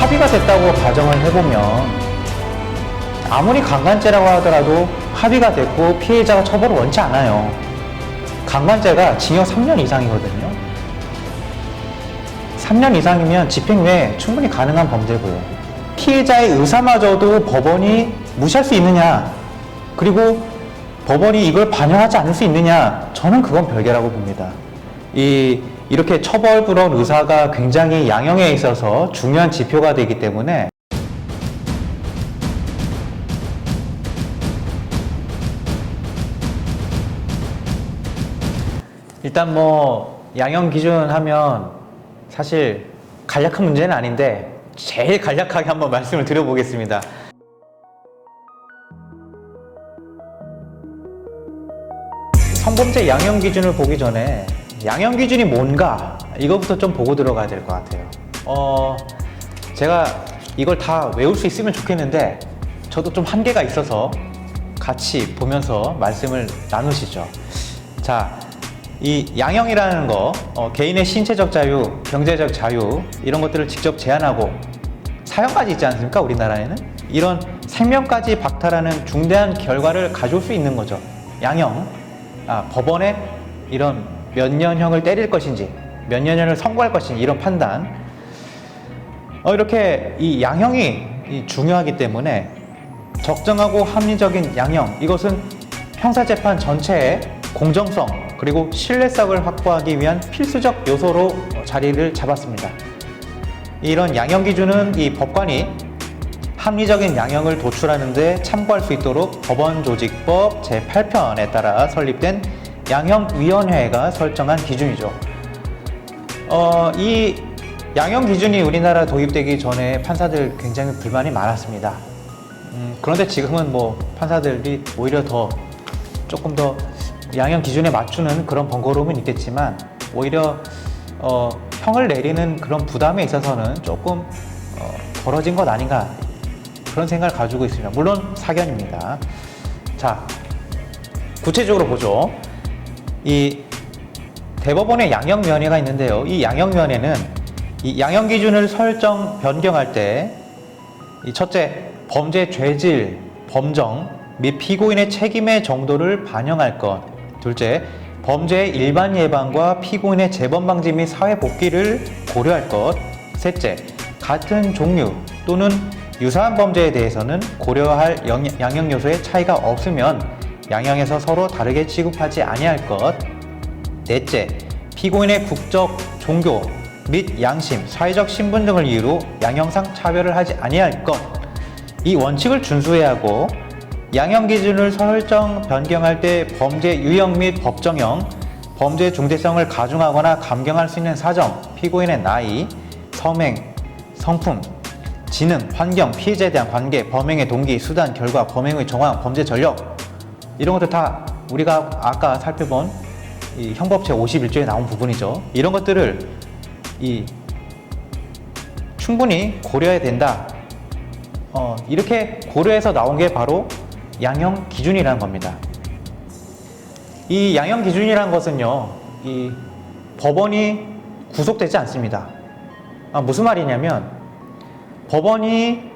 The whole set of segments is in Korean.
합의가 됐다고 가정을 해보면 아무리 강간죄라고 하더라도 합의가 됐고 피해자가 처벌을 원치 않아요. 강간죄가 징역 3년 이상이거든요. 3년 이상이면 집행유예 충분히 가능한 범죄고요. 피해자의 의사마저도 법원이 무시할 수 있느냐, 그리고 법원이 이걸 반영하지 않을 수 있느냐, 저는 그건 별개라고 봅니다. 이렇게 처벌불허 의사가 굉장히 양형에 있어서 중요한 지표가 되기 때문에 일단 양형 기준 하면 사실 간략한 문제는 아닌데 제일 간략하게 한번 말씀을 드려보겠습니다. 성범죄 양형 기준을 보기 전에 양형 기준이 뭔가 이거부터 좀 보고 들어가야 될 것 같아요. 제가 이걸 다 외울 수 있으면 좋겠는데 저도 좀 한계가 있어서 같이 보면서 말씀을 나누시죠. 자, 이 양형이라는 거, 개인의 신체적 자유, 경제적 자유 이런 것들을 직접 제한하고 사형까지 있지 않습니까? 우리나라에는 이런 생명까지 박탈하는 중대한 결과를 가져올 수 있는 거죠. 양형, 법원에 이런 몇 년형을 때릴 것인지 몇 년형을 선고할 것인지 이런 판단, 이렇게 이 양형이 중요하기 때문에 적정하고 합리적인 양형, 이것은 형사재판 전체의 공정성 그리고 신뢰성을 확보하기 위한 필수적 요소로 자리를 잡았습니다. 이런 양형 기준은 이 법관이 합리적인 양형을 도출하는 데 참고할 수 있도록 법원조직법 제8편에 따라 설립된 양형위원회가 설정한 기준이죠. 이 양형 기준이 우리나라 도입되기 전에 판사들 굉장히 불만이 많았습니다. 그런데 지금은 판사들이 오히려 조금 더 양형 기준에 맞추는 그런 번거로움은 있겠지만 오히려 형을 내리는 그런 부담에 있어서는 조금 덜어진 것 아닌가, 그런 생각을 가지고 있습니다. 물론 사견입니다. 자, 구체적으로 보죠. 이 대법원의 양형위원회가 있는데요. 이 양형위원회는 이 양형 기준을 설정, 변경할 때 첫째, 범죄 죄질, 범정 및 피고인의 책임의 정도를 반영할 것. 둘째, 범죄의 일반 예방과 피고인의 재범 방지 및 사회 복귀를 고려할 것. 셋째, 같은 종류 또는 유사한 범죄에 대해서는 고려할 양형 요소의 차이가 없으면 양형에서 서로 다르게 취급하지 아니할 것. 넷째, 피고인의 국적, 종교 및 양심, 사회적 신분 등을 이유로 양형상 차별을 하지 아니할 것. 이 원칙을 준수해야 하고, 양형 기준을 설정, 변경할 때 범죄 유형 및 법정형, 범죄 중대성을 가중하거나 감경할 수 있는 사정, 피고인의 나이, 성행, 성품, 지능, 환경, 피해자에 대한 관계, 범행의 동기, 수단, 결과, 범행의 정황, 범죄 전력, 이런 것들 다 우리가 아까 살펴본 이 형법 제51조에 나온 부분이죠. 이런 것들을 충분히 고려해야 된다. 이렇게 고려해서 나온 게 바로 양형 기준이라는 겁니다. 이 양형 기준이라는 것은요, 이 법원이 구속되지 않습니다. 무슨 말이냐면 법원이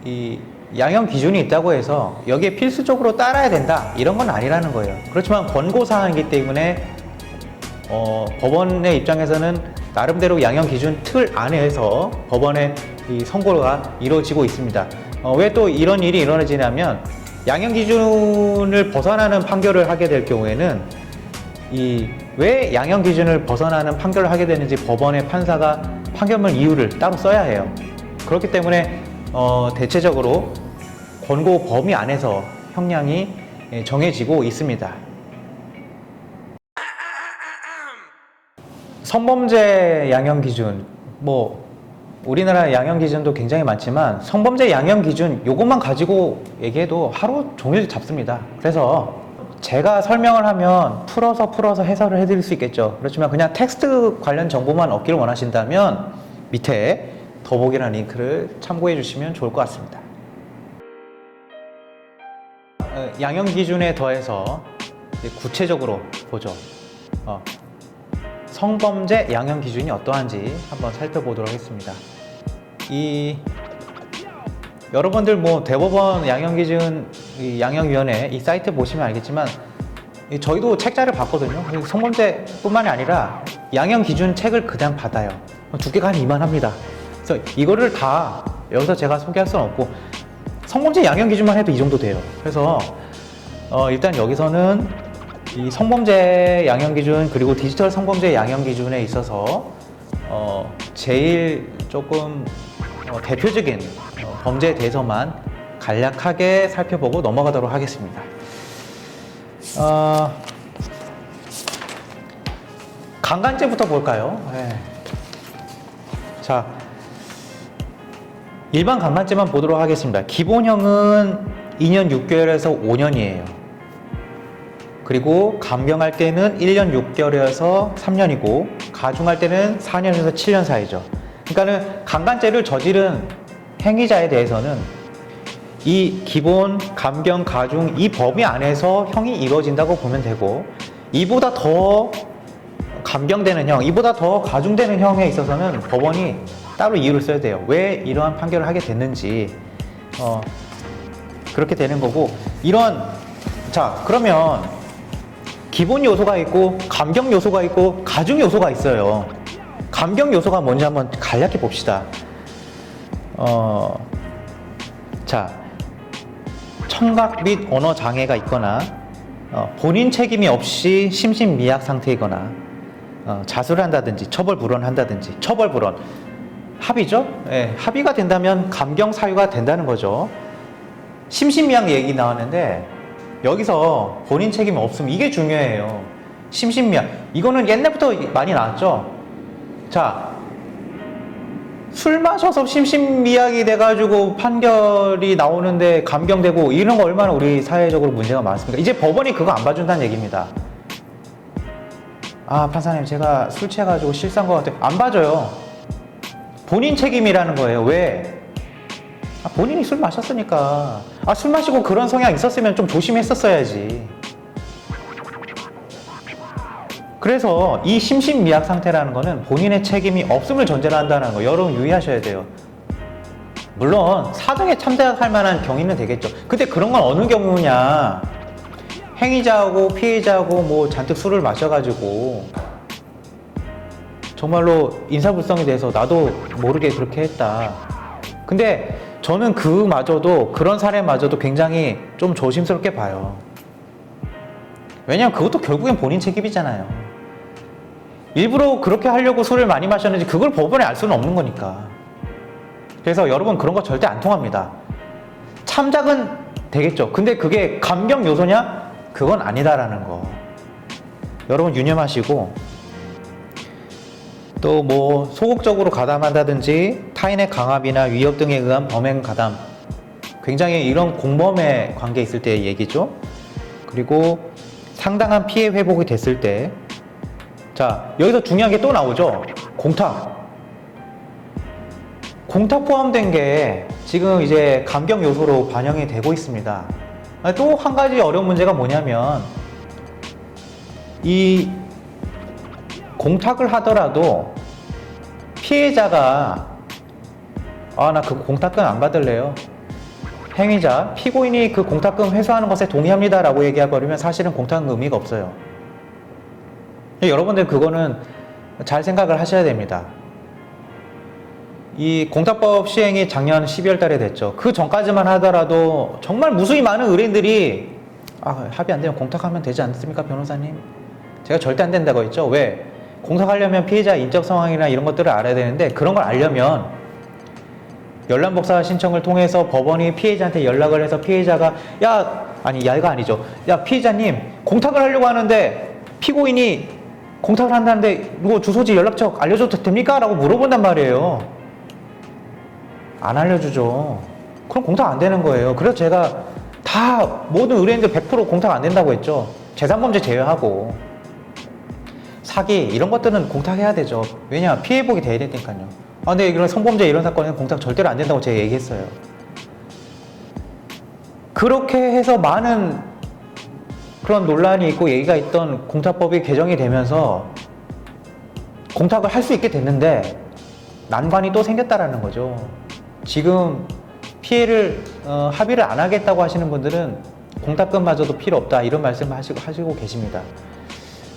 이 양형 기준이 있다고 해서 여기에 필수적으로 따라야 된다, 이런 건 아니라는 거예요. 그렇지만 권고사항이기 때문에 법원의 입장에서는 나름대로 양형 기준 틀 안에서 법원의 이 선고가 이루어지고 있습니다. 왜 또 이런 일이 일어나지냐면 양형 기준을 벗어나는 판결을 하게 될 경우에는 왜 양형 기준을 벗어나는 판결을 하게 되는지 법원의 판사가 판결문 이유를 따로 써야 해요. 그렇기 때문에 대체적으로 권고 범위 안에서 형량이 정해지고 있습니다. 성범죄 양형 기준, 우리나라 양형 기준도 굉장히 많지만 성범죄 양형 기준 요것만 가지고 얘기해도 하루 종일 잡습니다. 그래서 제가 설명을 하면 풀어서 해설을 해드릴 수 있겠죠. 그렇지만 그냥 텍스트 관련 정보만 얻기를 원하신다면 밑에 더보기란 링크를 참고해 주시면 좋을 것 같습니다. 양형 기준에 더해서 구체적으로 보죠. 성범죄 양형 기준이 어떠한지 한번 살펴보도록 하겠습니다. 이 여러분들 뭐 대법원 양형기준 양형위원회 이 사이트 보시면 알겠지만 저희도 책자를 봤거든요. 성범죄뿐만이 아니라 양형기준 책을 그냥 받아요. 두께가 한 이만합니다. 그래서 이거를 다 여기서 제가 소개할 수는 없고 성범죄 양형기준만 해도 이 정도 돼요. 그래서 일단 여기서는 이 성범죄 양형기준 그리고 디지털 성범죄 양형기준에 있어서 제일 조금 대표적인 범죄에 대해서만 간략하게 살펴보고 넘어가도록 하겠습니다. 강간죄부터 볼까요? 네. 자, 일반 강간죄만 보도록 하겠습니다. 기본형은 2년 6개월에서 5년이에요. 그리고 감경할 때는 1년 6개월에서 3년이고 가중할 때는 4년에서 7년 사이죠. 그러니까는 강간죄를 저지른 행위자에 대해서는 이 기본, 감경, 가중 이 범위 안에서 형이 이루어진다고 보면 되고 이보다 더 감경되는 형, 이보다 더 가중되는 형에 있어서는 법원이 따로 이유를 써야 돼요. 왜 이러한 판결을 하게 됐는지 그렇게 되는 거고 자 그러면 기본 요소가 있고 감경 요소가 있고 가중 요소가 있어요. 감경 요소가 뭔지 한번 간략히 봅시다. 자, 청각 및 언어 장애가 있거나 본인 책임이 없이 심신미약 상태이거나 자수를 한다든지 처벌불원을 한다든지 처벌불원 합의죠? 예, 합의가 된다면 감경 사유가 된다는 거죠. 심신미약 얘기 나왔는데 여기서 본인 책임이 없으면 이게 중요해요. 심신미약 이거는 옛날부터 많이 나왔죠. 자, 술 마셔서 심신미약이 돼가지고 판결이 나오는데 감경되고 이런 거 얼마나 우리 사회적으로 문제가 많습니까? 이제 법원이 그거 안 봐준다는 얘기입니다. 아, 판사님 제가 술 취해가지고 실수한 것 같아요. 안 봐줘요. 본인 책임이라는 거예요. 왜? 본인이 술 마셨으니까. 술 마시고 그런 성향 있었으면 좀 조심했었어야지. 그래서 이 심신미약 상태라는 거는 본인의 책임이 없음을 전제로 한다는 거 여러분 유의하셔야 돼요. 물론 사등에 참작할 만한 경위는 되겠죠. 근데 그런 건 어느 경우냐, 행위자하고 피해자하고 뭐 잔뜩 술을 마셔가지고 정말로 인사불성이 돼서 나도 모르게 그렇게 했다. 근데 저는 그런 사례마저도 굉장히 좀 조심스럽게 봐요. 왜냐면 그것도 결국엔 본인 책임이잖아요. 일부러 그렇게 하려고 술을 많이 마셨는지 그걸 법원에 알 수는 없는 거니까. 그래서 여러분 그런 거 절대 안 통합니다. 참작은 되겠죠. 근데 그게 감경 요소냐? 그건 아니다라는 거. 여러분 유념하시고, 또 뭐 소극적으로 가담한다든지 타인의 강압이나 위협 등에 의한 범행 가담, 굉장히 이런 공범의 관계에 있을 때의 얘기죠. 그리고 상당한 피해 회복이 됐을 때, 자 여기서 중요한 게 또 나오죠. 공탁 포함된 게 지금 이제 감경 요소로 반영이 되고 있습니다. 또 한 가지 어려운 문제가 뭐냐면 이 공탁을 하더라도 피해자가 나 그 공탁금 안 받을래요. 행위자, 피고인이 그 공탁금 회수하는 것에 동의합니다 라고 얘기해버리면 사실은 공탁금 의미가 없어요. 여러분들 그거는 잘 생각을 하셔야 됩니다. 이 공탁법 시행이 작년 12월 달에 됐죠. 그 전까지만 하더라도 정말 무수히 많은 의뢰인들이 합의 안 되면 공탁하면 되지 않습니까 변호사님? 제가 절대 안 된다고 했죠. 왜? 공탁하려면 피해자 인적 상황이나 이런 것들을 알아야 되는데 그런 걸 알려면 열람복사 신청을 통해서 법원이 피해자한테 연락을 해서 피해자가 야가 아니죠. 야 피해자님 공탁을 하려고 하는데 피고인이 공탁을 한다는데 이거 주소지 연락처 알려줘도 됩니까? 라고 물어본단 말이에요. 안 알려주죠. 그럼 공탁 안 되는 거예요. 그래서 제가 다 모든 의뢰인들 100% 공탁 안 된다고 했죠. 재산범죄 제외하고 사기 이런 것들은 공탁해야 되죠. 왜냐 피해복이 돼야 되니까요. 근데 이런 성범죄 이런 사건은 공탁 절대로 안 된다고 제가 얘기했어요. 그렇게 해서 많은 그런 논란이 있고 얘기가 있던 공탁법이 개정이 되면서 공탁을 할 수 있게 됐는데 난관이 또 생겼다라는 거죠. 지금 피해를 합의를 안 하겠다고 하시는 분들은 공탁금마저도 필요 없다 이런 말씀을 하시고 계십니다.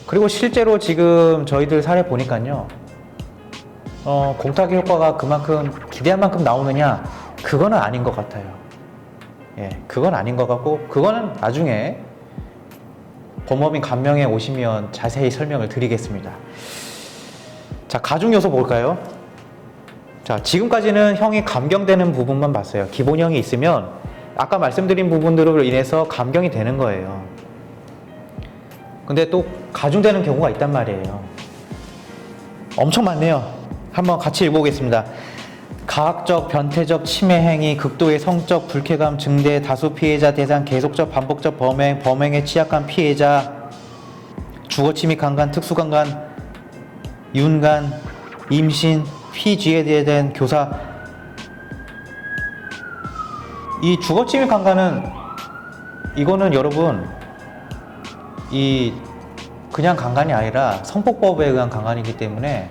그리고 실제로 지금 저희들 사례 보니까요, 공탁의 효과가 그만큼 기대한 만큼 나오느냐, 그거는 아닌 것 같아요. 예, 그건 아닌 것 같고, 그거는 나중에 법무법인 감명에 오시면 자세히 설명을 드리겠습니다. 자, 가중 요소 볼까요? 자, 지금까지는 형이 감경되는 부분만 봤어요. 기본형이 있으면 아까 말씀드린 부분들로 인해서 감경이 되는 거예요. 근데 또 가중되는 경우가 있단 말이에요. 엄청 많네요. 한번 같이 읽어보겠습니다. 가학적, 변태적 침해 행위, 극도의 성적 불쾌감 증대, 다수 피해자 대상, 계속적, 반복적 범행, 범행에 취약한 피해자, 주거침입 강간, 특수강간, 윤간, 임신, 피지에 대한 교사. 이 주거침입 강간은, 이거는 여러분, 그냥 강간이 아니라 성폭법에 의한 강간이기 때문에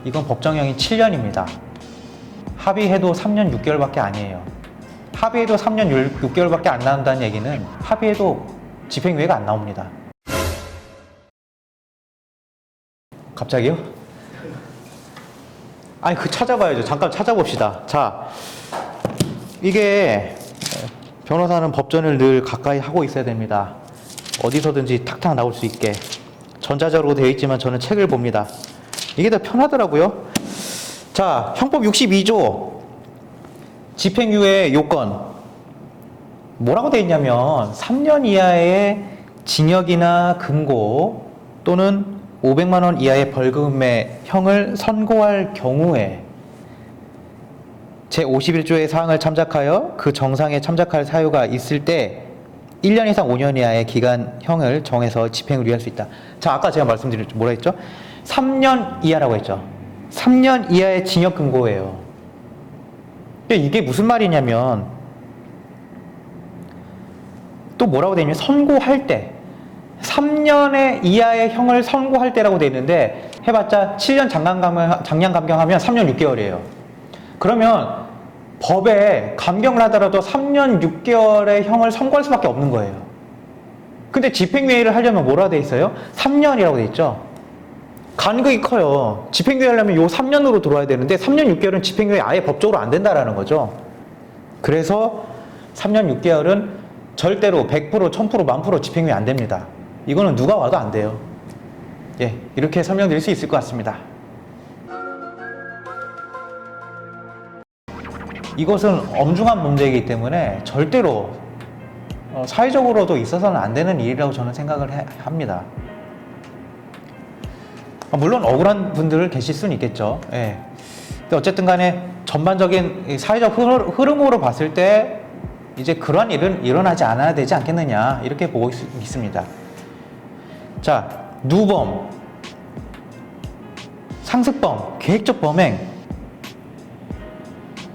이건 법정형이 7년입니다. 합의해도 3년 6개월밖에 아니에요. 합의해도 3년 6개월밖에 안 나온다는 얘기는 합의해도 집행유예가 안 나옵니다. 갑자기요? 아니, 찾아봐야죠. 잠깐 찾아봅시다. 자, 이게 변호사는 법전을 늘 가까이 하고 있어야 됩니다. 어디서든지 탁탁 나올 수 있게. 전자적으로 되어 있지만 저는 책을 봅니다. 이게 더 편하더라고요. 자, 형법 62조 집행유예 요건 뭐라고 되어 있냐면 3년 이하의 징역이나 금고 또는 500만 원 이하의 벌금의 형을 선고할 경우에 제51조의 사항을 참작하여 그 정상에 참작할 사유가 있을 때 1년 이상 5년 이하의 기간형을 정해서 집행을 유예할 수 있다. 자, 아까 제가 말씀드린 뭐라 했죠? 3년 이하라고 했죠. 3년 이하의 징역 금고예요. 이게 무슨 말이냐면 또 뭐라고 되어 있냐면 선고할 때 3년의 이하의 형을 선고할 때라고 되어 있는데 해봤자 7년 장량 감경하면 3년 6개월이에요. 그러면 법에 감경을 하더라도 3년 6개월의 형을 선고할 수밖에 없는 거예요. 근데 집행유예를 하려면 뭐라 되어 있어요? 3년이라고 되어 있죠. 간극이 커요. 집행유예 하려면 요 3년으로 들어와야 되는데 3년 6개월은 집행유예 아예 법적으로 안 된다라는 거죠. 그래서 3년 6개월은 절대로 100%, 1000%, 1000% 집행유예 안 됩니다. 이거는 누가 와도 안 돼요. 예, 이렇게 설명드릴 수 있을 것 같습니다. 이것은 엄중한 문제이기 때문에 절대로 사회적으로도 있어서는 안 되는 일이라고 저는 생각을 합니다. 물론 억울한 분들 계실 수는 있겠죠. 예. 근데 어쨌든 간에 전반적인 사회적 흐름으로 봤을 때 이제 그러한 일은 일어나지 않아야 되지 않겠느냐 이렇게 보고 있습니다. 자, 누범, 상습범, 계획적 범행,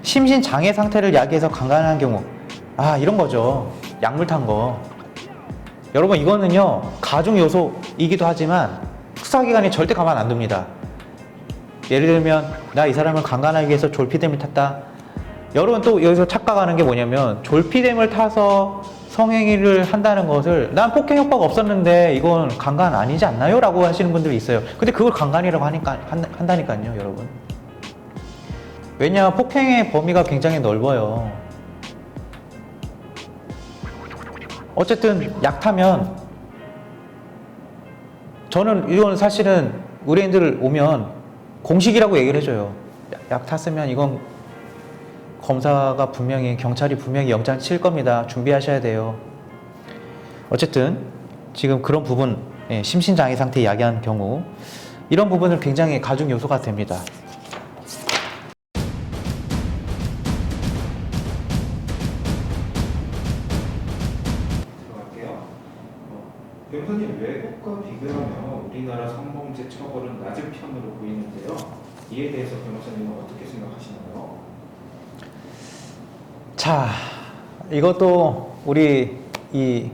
심신장애 상태를 야기해서 강간한 경우, 이런 거죠. 약물 탄 거. 여러분, 이거는요 가중 요소이기도 하지만 수사기관이 절대 가만 안 둡니다. 예를 들면 나 이 사람을 강간하기 위해서 졸피뎀을 탔다. 여러분 또 여기서 착각하는 게 뭐냐면 졸피뎀을 타서 성행위를 한다는 것을 난 폭행 효과가 없었는데 이건 강간 아니지 않나요? 라고 하시는 분들이 있어요. 근데 그걸 강간이라고 한다니까요, 여러분. 왜냐, 폭행의 범위가 굉장히 넓어요. 어쨌든 약 타면, 저는 이건 사실은 의뢰인들 오면 공식이라고 얘기를 해줘요. 약 탔으면 이건 검사가 분명히, 경찰이 분명히 영장 칠 겁니다. 준비하셔야 돼요. 어쨌든 지금 그런 부분, 심신장애 상태 야기한 경우 이런 부분을 굉장히 가중 요소가 됩니다. 변호사님, 외국과 비교하면 우리나라 성범죄 처벌은 낮은 편으로 보이는데요. 이에 대해서 변호사님은 어떻게 생각하시나요? 자, 이것도 우리 이